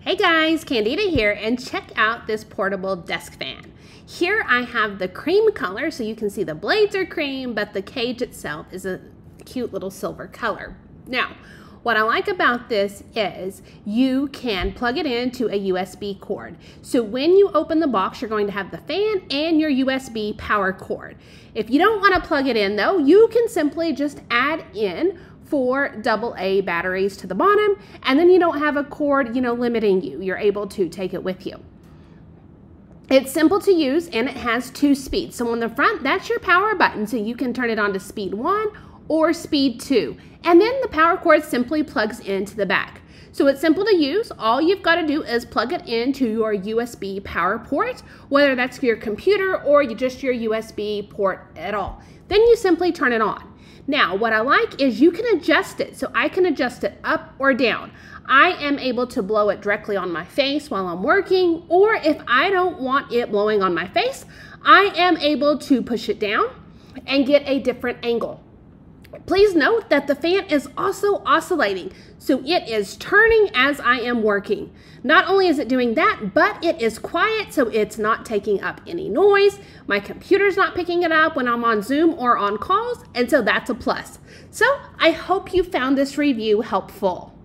Hey guys, Candida here, and check out this portable desk fan. Here I have the cream color, so you can see the blades are cream, but the cage itself is a cute little silver color. Now, what I like about this is you can plug it into a USB cord. So when you open the box, you're going to have the fan and your USB power cord. If you don't want to plug it in though, you can simply just add in 4 AA batteries to the bottom, and then you don't have a cord, limiting you. You're able to take it with you. It's simple to use and it has 2 speeds. So on the front, that's your power button, so you can turn it on to speed 1 or speed 2. And then the power cord simply plugs into the back. So it's simple to use. All you've got to do is plug it into your USB power port, whether that's your computer or just your USB port at all. Then you simply turn it on. Now, what I like is you can adjust it. So I can adjust it up or down. I am able to blow it directly on my face while I'm working, or if I don't want it blowing on my face, I am able to push it down and get a different angle. Please note that the fan is also oscillating, so it is turning as I am working. Not only is it doing that, but it is quiet, so it's not taking up any noise. My computer's not picking it up when I'm on Zoom or on calls, and so that's a plus. So I hope you found this review helpful.